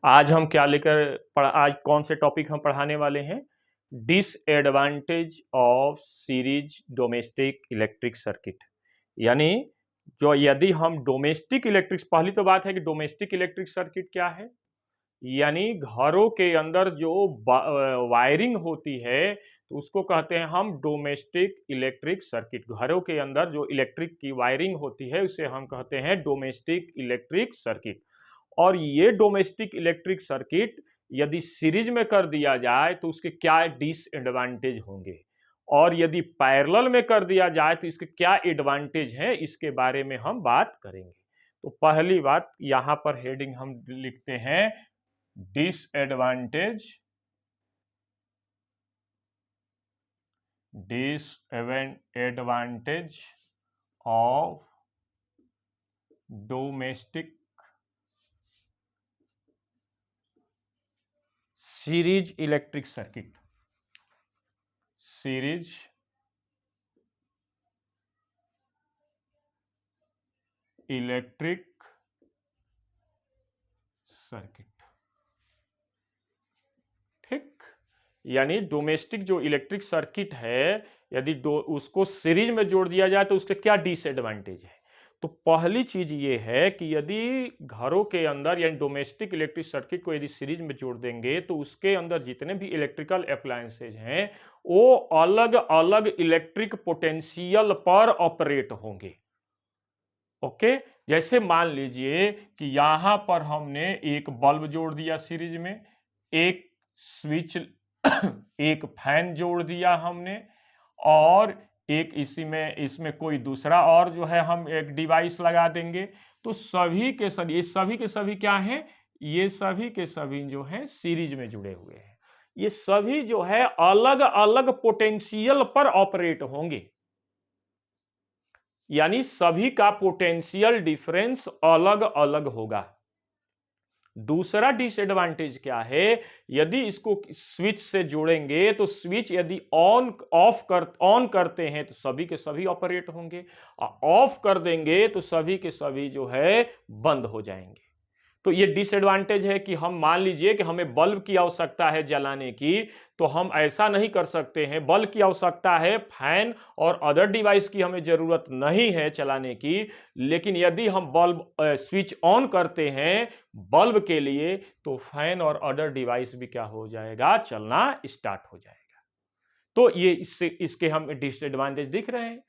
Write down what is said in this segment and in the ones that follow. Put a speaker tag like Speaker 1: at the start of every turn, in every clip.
Speaker 1: आज हम क्या आज कौन से टॉपिक हम पढ़ाने वाले हैं? Disadvantage of series domestic electric circuit. यानी जो यदि हम डोमेस्टिक इलेक्ट्रिक, पहली तो बात है कि डोमेस्टिक इलेक्ट्रिक सर्किट क्या है, यानी घरों के अंदर जो वायरिंग होती है तो उसको कहते हैं हम डोमेस्टिक इलेक्ट्रिक सर्किट। घरों के अंदर जो इलेक्ट्रिक की वायरिंग होती है उसे हम कहते हैं डोमेस्टिक इलेक्ट्रिक सर्किट। और ये डोमेस्टिक इलेक्ट्रिक सर्किट यदि सीरीज में कर दिया जाए तो उसके क्या डिसएडवांटेज होंगे, और यदि पैरेलल में कर दिया जाए तो इसके क्या एडवांटेज हैं, इसके बारे में हम बात करेंगे। तो पहली बात यहां पर हेडिंग हम लिखते हैं disadvantage of domestic series electric circuit. Series electric circuit, ठीक। यानी डोमेस्टिक जो इलेक्ट्रिक सर्किट है, यदि उसको सीरीज में जोड़ दिया जाए तो उसके क्या डिसएडवांटेज है। तो पहली चीज ये है कि यदि घरों के अंदर यानी डोमेस्टिक इलेक्ट्रिक सर्किट को यदि सीरीज में जोड़ देंगे तो उसके अंदर जितने भी इलेक्ट्रिकल अप्लायंसेज हैं वो अलग अलग इलेक्ट्रिक पोटेंशियल पर ऑपरेट होंगे। ओके, जैसे मान लीजिए कि यहां पर हमने एक बल्ब जोड़ दिया सीरीज में, एक स्विच एक फैन जोड़ दिया हमने, और एक इसमें कोई दूसरा और जो है हम एक डिवाइस लगा देंगे। तो सभी के सभी क्या हैं, ये सभी के सभी जो हैं सीरीज में जुड़े हुए हैं। ये सभी जो है अलग अलग पोटेंशियल पर ऑपरेट होंगे, यानी सभी का पोटेंशियल डिफरेंस अलग अलग होगा। दूसरा डिसएडवांटेज क्या है, यदि इसको स्विच से जोड़ेंगे तो स्विच यदि ऑन करते हैं तो सभी के सभी ऑपरेट होंगे, और ऑफ कर देंगे तो सभी के सभी जो है बंद हो जाएंगे। तो ये डिसएडवांटेज है कि हम मान लीजिए कि हमें बल्ब की आवश्यकता है जलाने की, तो हम ऐसा नहीं कर सकते हैं। बल्ब की आवश्यकता है, फैन और अदर डिवाइस की हमें जरूरत नहीं है चलाने की, लेकिन यदि हम बल्ब स्विच ऑन करते हैं बल्ब के लिए तो फैन और अदर डिवाइस भी क्या हो जाएगा, चलना स्टार्ट हो जाएगा। तो ये इसके हम डिसएडवांटेज दिख रहे हैं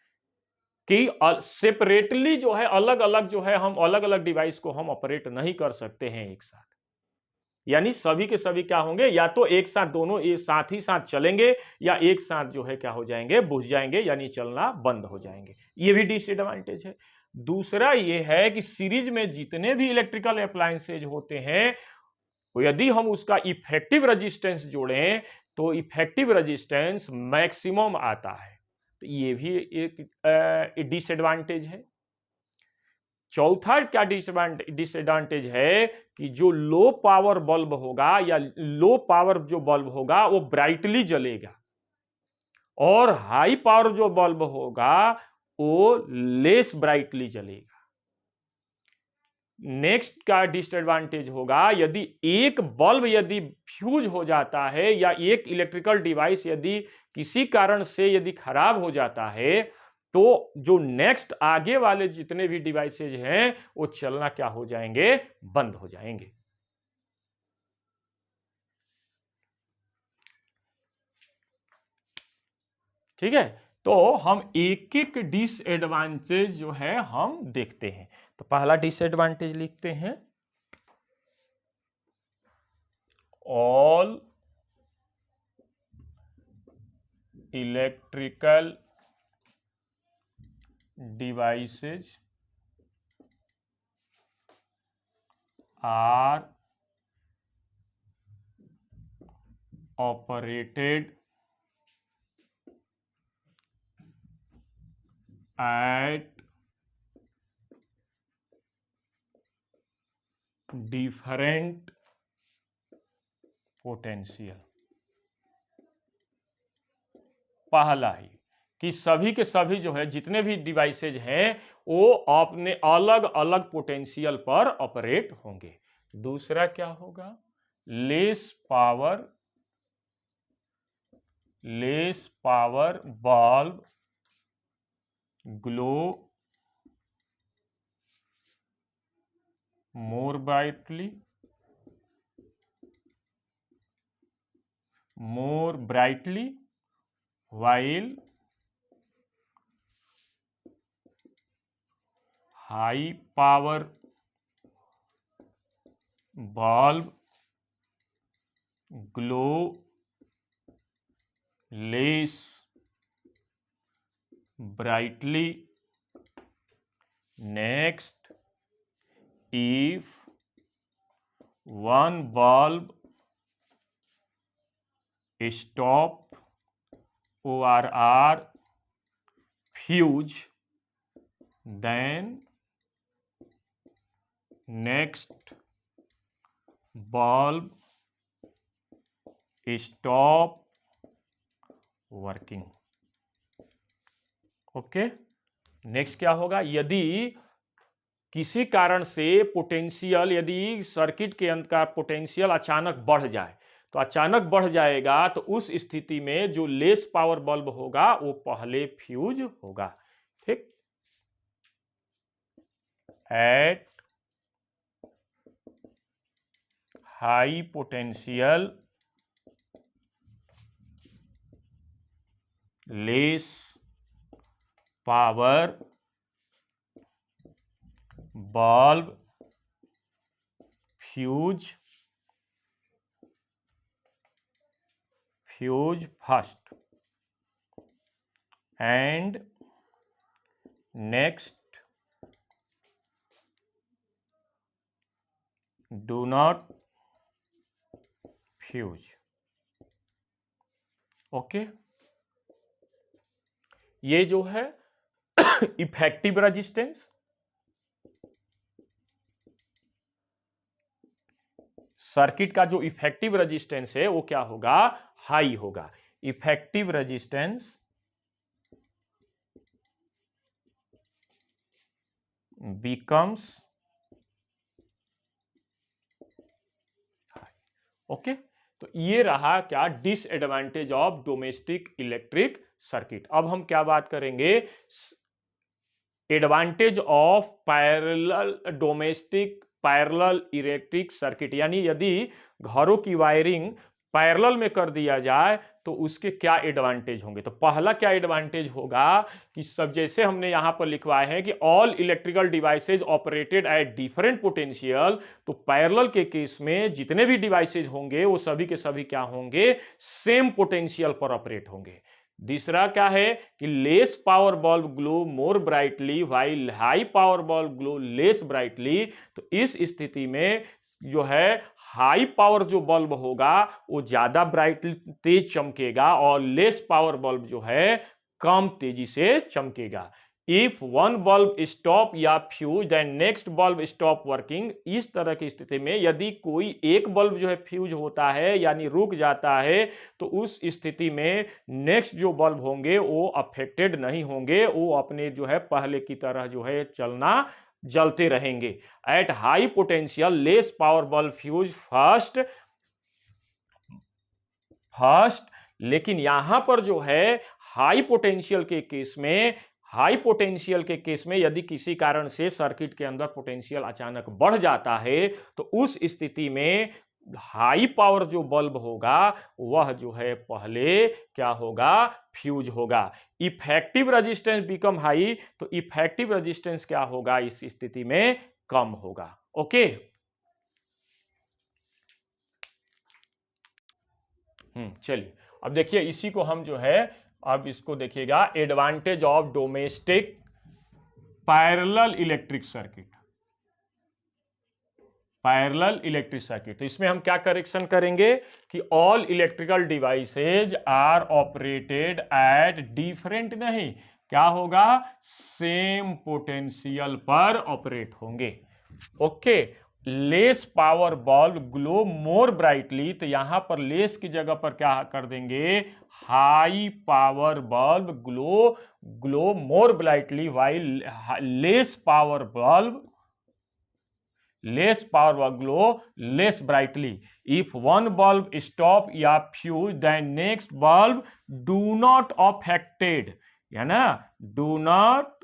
Speaker 1: कि सेपरेटली जो है अलग अलग जो है हम अलग अलग डिवाइस को हम ऑपरेट नहीं कर सकते हैं एक साथ। यानी सभी के सभी क्या होंगे, या तो एक साथ दोनों एक साथ ही साथ चलेंगे, या एक साथ जो है क्या हो जाएंगे, बुझ जाएंगे, यानी चलना बंद हो जाएंगे। ये भी डिसएडवांटेज है। दूसरा ये है कि सीरीज में जितने भी इलेक्ट्रिकल अप्लायंसेज होते हैं, यदि हम उसका इफेक्टिव रेजिस्टेंस जोड़ें तो इफेक्टिव रेजिस्टेंस मैक्सिमम आता है। तो ये भी एक डिसएडवांटेज है। चौथा क्या डिसएडवांटेज है कि जो लो पावर बल्ब होगा या लो पावर जो बल्ब होगा वो ब्राइटली जलेगा, और हाई पावर जो बल्ब होगा वो लेस ब्राइटली जलेगा। नेक्स्ट का डिसएडवांटेज होगा, यदि एक बल्ब यदि फ्यूज हो जाता है या एक इलेक्ट्रिकल डिवाइस यदि किसी कारण से यदि खराब हो जाता है तो जो नेक्स्ट आगे वाले जितने भी डिवाइसेज हैं वो चलना क्या हो जाएंगे, बंद हो जाएंगे। ठीक है, तो हम एक एक डिसएडवांटेज जो है हम देखते हैं। तो पहला डिसएडवांटेज लिखते हैं, all electrical devices are operated at different potential। पहला ही कि सभी के सभी जो है जितने भी डिवाइसेज हैं वो अपने अलग अलग पोटेंशियल पर ऑपरेट होंगे। दूसरा क्या होगा, less power bulb glow more brightly while high power bulb glow less brightly. Next, if one bulb stop or fuse, then next bulb stop working. Okay, next क्या होगा? यदि किसी कारण से पोटेंशियल, यदि सर्किट के अंदर का पोटेंशियल अचानक बढ़ जाए, तो अचानक बढ़ जाएगा, तो उस स्थिति में जो लेस पावर बल्ब होगा वो पहले फ्यूज होगा। ठीक, at high potential less power bulb fuse first and next do not fuse. Okay, ये जो है इफेक्टिव रेजिस्टेंस, सर्किट का जो इफेक्टिव रेजिस्टेंस है वो क्या होगा? हाई होगा। Effective resistance becomes high. Okay, तो ये रहा क्या? Disadvantage of domestic electric circuit. अब हम क्या बात करेंगे? Advantage of domestic parallel electric circuit, यानी यदि घरों की वायरिंग पैरेलल में कर दिया जाए तो उसके क्या एडवांटेज होंगे। तो पहला क्या एडवांटेज होगा कि सब जैसे हमने यहां पर लिखवाए हैं कि all electrical devices operated at different potential, तो पैरेलल के केस में जितने भी डिवाइसेज होंगे वो सभी के सभी क्या होंगे? सेम पोटेंशियल पर ऑपरेट होंगे। दूसरा क्या है कि less power bulb glow more brightly while high power bulb glow less brightly. तो इस स्थिति में जो है हाई पावर जो बल्ब होगा वो ज्यादा ब्राइटली तेज चमकेगा और लेस पावर बल्ब जो है कम तेजी से चमकेगा। इफ वन बल्ब स्टॉप या fuse then next bulb stop working. इस तरह की स्थिति में यदि कोई एक बल्ब जो है फ्यूज होता है यानी रुक जाता है, तो उस स्थिति में नेक्स्ट जो बल्ब होंगे वो अफेक्टेड नहीं होंगे, वो अपने जो है पहले की तरह जो है जलते रहेंगे। At high potential less power bulb fuse first, लेकिन यहां पर जो है हाई पोटेंशियल के केस में यदि किसी कारण से सर्किट के अंदर पोटेंशियल अचानक बढ़ जाता है, तो उस स्थिति में हाई पावर जो बल्ब होगा वह जो है पहले क्या होगा? फ्यूज होगा। इफेक्टिव रेजिस्टेंस बिकम हाई, तो इफेक्टिव रेजिस्टेंस क्या होगा? इस स्थिति में कम होगा। ओके, चलिए अब देखिए इसी को हम जो है अब इसको देखिएगा advantage of domestic parallel electric circuit. तो इसमें हम क्या करेक्शन करेंगे कि all electrical devices are operated at different, नहीं क्या होगा? सेम पोटेंशियल पर ऑपरेट होंगे। Okay, less power bulb glow more brightly, तो यहां पर लेस की जगह पर क्या कर देंगे? High power bulb glow more brightly while less power bulb less power व glow less brightly. If one bulb stop या fuse then next bulb do not affected, है ना, do not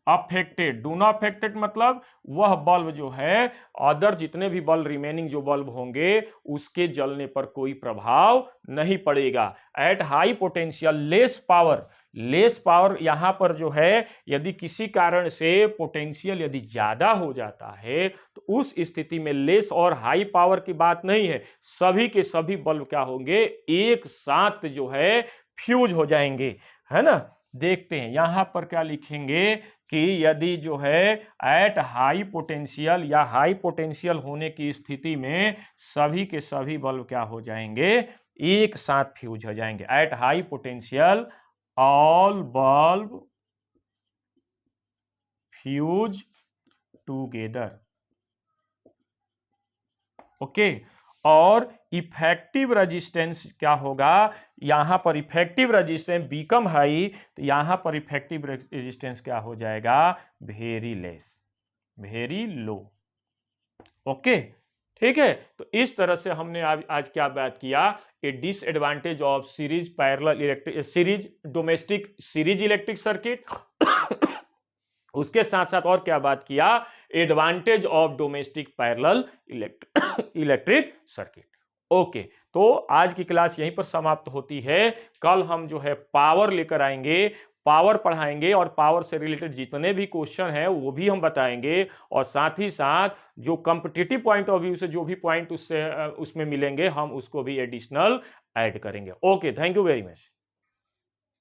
Speaker 1: affected. Do not affected मतलब वह bulb जो है, other जितने भी बल्ब रिमेनिंग जो बल्ब होंगे उसके जलने पर कोई प्रभाव नहीं पड़ेगा। At high potential less power, less power यहां पर जो है यदि किसी कारण से पोटेंशियल यदि ज्यादा हो जाता है तो उस स्थिति में लेस और हाई पावर की बात नहीं है, सभी के सभी बल्ब क्या होंगे, एक साथ जो है फ्यूज हो जाएंगे, है ना। देखते हैं यहां पर क्या लिखेंगे कि यदि जो है एट हाई पोटेंशियल या हाई पोटेंशियल होने की स्थिति में सभी के सभी बल्ब क्या हो जाएंगे, एक साथ फ्यूज हो जाएंगे। At high potential all bulb fuse together, okay. और इफेक्टिव रेजिस्टेंस क्या होगा, यहां पर इफेक्टिव रेजिस्टेंस बिकम हाई, तो यहां पर इफेक्टिव रेजिस्टेंस क्या हो जाएगा, very less, very low, okay. ठीक है, तो इस तरह से हमने आज क्या बात किया, a disadvantage of series parallel electric, series domestic series electric circuit उसके साथ साथ और क्या बात किया, advantage of domestic parallel electric circuit. Okay, तो आज की क्लास यहीं पर समाप्त होती है। कल हम जो है पावर लेकर आएंगे, पावर पढ़ाएंगे और पावर से रिलेटेड जितने भी क्वेश्चन हैं वो भी हम बताएंगे, और साथ ही साथ जो कॉम्पिटिटिव पॉइंट ऑफ व्यू से जो भी पॉइंट उसमें मिलेंगे हम उसको भी एडिशनल ऐड करेंगे। Okay, thank you very much.